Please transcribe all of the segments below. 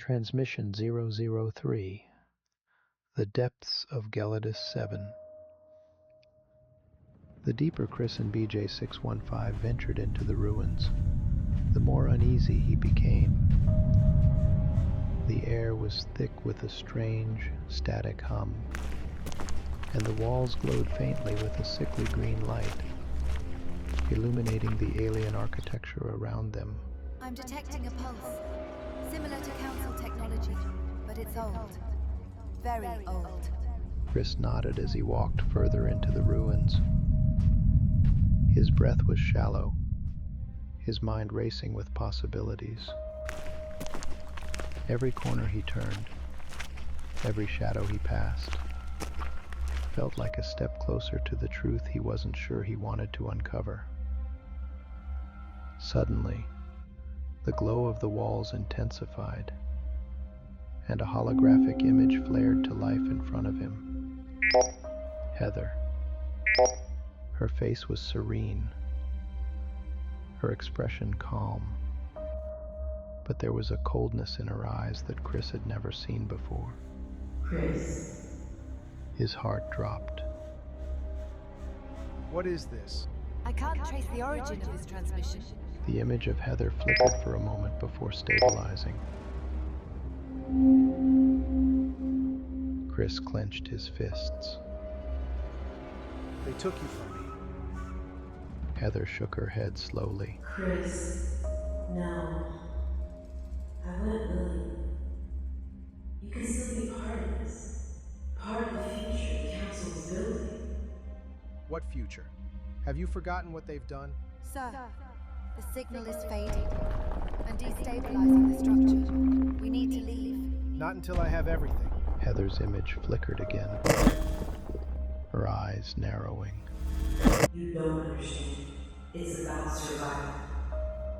Transmission 003. The Depths of Galidus-7. The deeper Chris and BJ615 ventured into the ruins, the more uneasy he became. The air was thick with a strange, static hum, and the walls glowed faintly with a sickly green light, illuminating the alien architecture around them. I'm detecting a pulse, similar to Council technology, but it's old. Very old. Chris nodded as he walked further into the ruins. His breath was shallow, his mind racing with possibilities. Every corner he turned, every shadow he passed, felt like a step closer to the truth he wasn't sure he wanted to uncover. Suddenly, the glow of the walls intensified, and a holographic image flared to life in front of him. Heather. Her face was serene, her expression calm, but there was a coldness in her eyes that Chris had never seen before. Chris. His heart dropped. What is this? I can't trace the origin of this transmission. The image of Heather flickered for a moment before stabilizing. Chris clenched his fists. They took you from me. Heather shook her head slowly. Chris, no. I wouldn't believe. You can still be part of this. Part of the future the Council is building. What future? Have you forgotten what they've done? Sir, the signal is fading and destabilizing the structure. We need to leave. Not until I have everything. Heather's image flickered again, her eyes narrowing. You don't understand. It's about survival.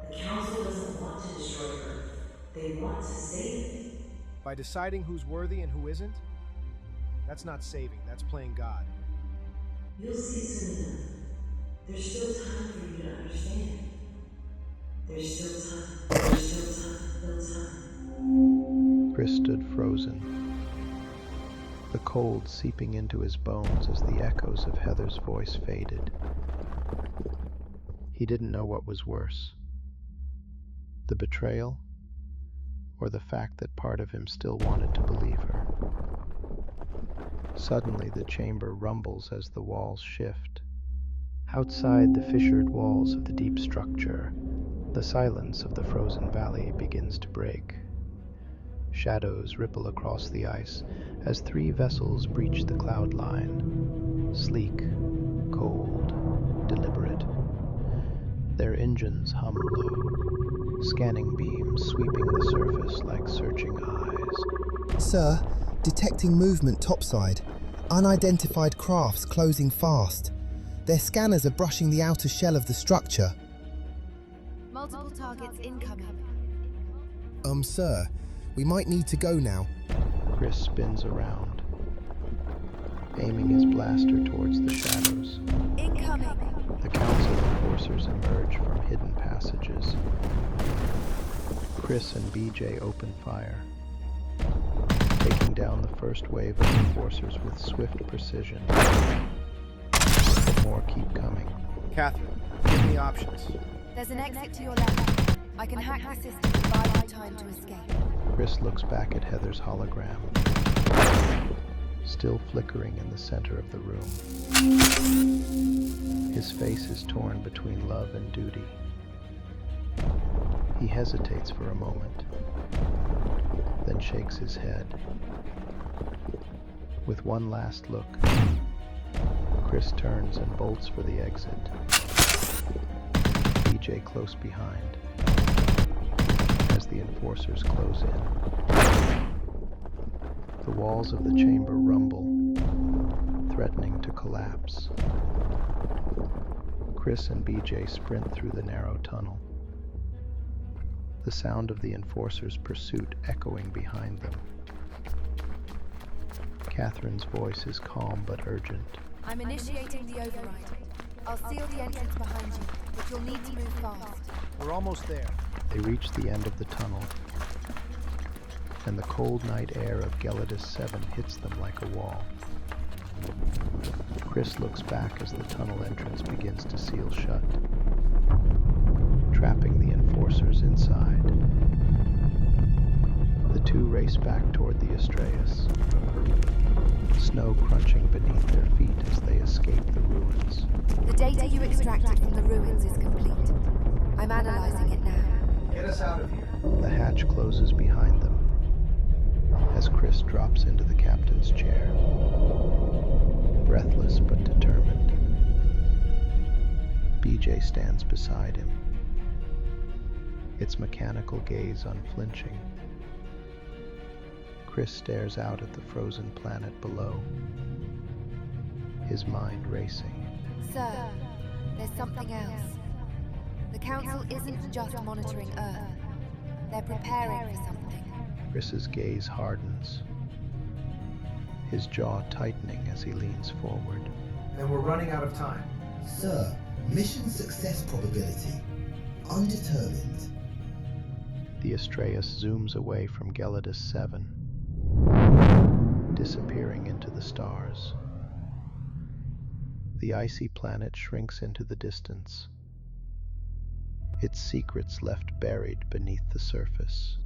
The Council doesn't want to destroy Earth. They want to save it. By deciding who's worthy and who isn't? That's not saving, that's playing God. You'll see soon enough. There's still time for you to understand. There's still time. There's still time. Chris stood frozen, the cold seeping into his bones as the echoes of Heather's voice faded. He didn't know what was worse, the betrayal, or the fact that part of him still wanted to believe her. Suddenly the chamber rumbles as the walls shift. Outside the fissured walls of the deep structure, the silence of the frozen valley begins to break. Shadows ripple across the ice as three vessels breach the cloud line, sleek, cold, deliberate. Their engines hum low, scanning beams sweeping the surface like searching eyes. Sir, detecting movement topside. Unidentified crafts closing fast. Their scanners are brushing the outer shell of the structure. Multiple targets incoming. Sir, we might need to go now. Chris spins around, aiming his blaster towards the shadows. Incoming! The Council enforcers emerge from hidden passages. Chris and BJ open fire, taking down the first wave of enforcers with swift precision. But more keep coming. Catherine, give me options. There's an exit to your left. I can hack the system to buy you time to escape. Chris looks back at Heather's hologram, still flickering in the center of the room. His face is torn between love and duty. He hesitates for a moment, then shakes his head. With one last look, Chris turns and bolts for the exit, BJ close behind, as the enforcers close in. The walls of the chamber rumble, threatening to collapse. Chris and BJ sprint through the narrow tunnel, the sound of the enforcers' pursuit echoing behind them. Catherine's voice is calm but urgent. I'm initiating the override. I'll seal the entrance behind you, but you'll need to move fast. We're almost there. They reach the end of the tunnel, and the cold night air of Galidus-7 hits them like a wall. Chris looks back as the tunnel entrance begins to seal shut, trapping the enforcers inside. The two race back toward the Astraeus, snow crunching beneath their feet as they escape the ruins. The data you extracted from the ruins is complete. I'm analyzing it now. Get us out of here. The hatch closes behind them as Chris drops into the captain's chair, breathless but determined. BJ stands beside him, its mechanical gaze unflinching. Chris stares out at the frozen planet below, his mind racing. Sir, there's something else. The Council isn't just monitoring Earth. They're preparing for something. Chris's gaze hardens, his jaw tightening as he leans forward. Then we're running out of time. Sir, mission success probability. Undetermined. The Astraeus zooms away from Galidus-7, disappearing into the stars. The icy planet shrinks into the distance, its secrets left buried beneath the surface.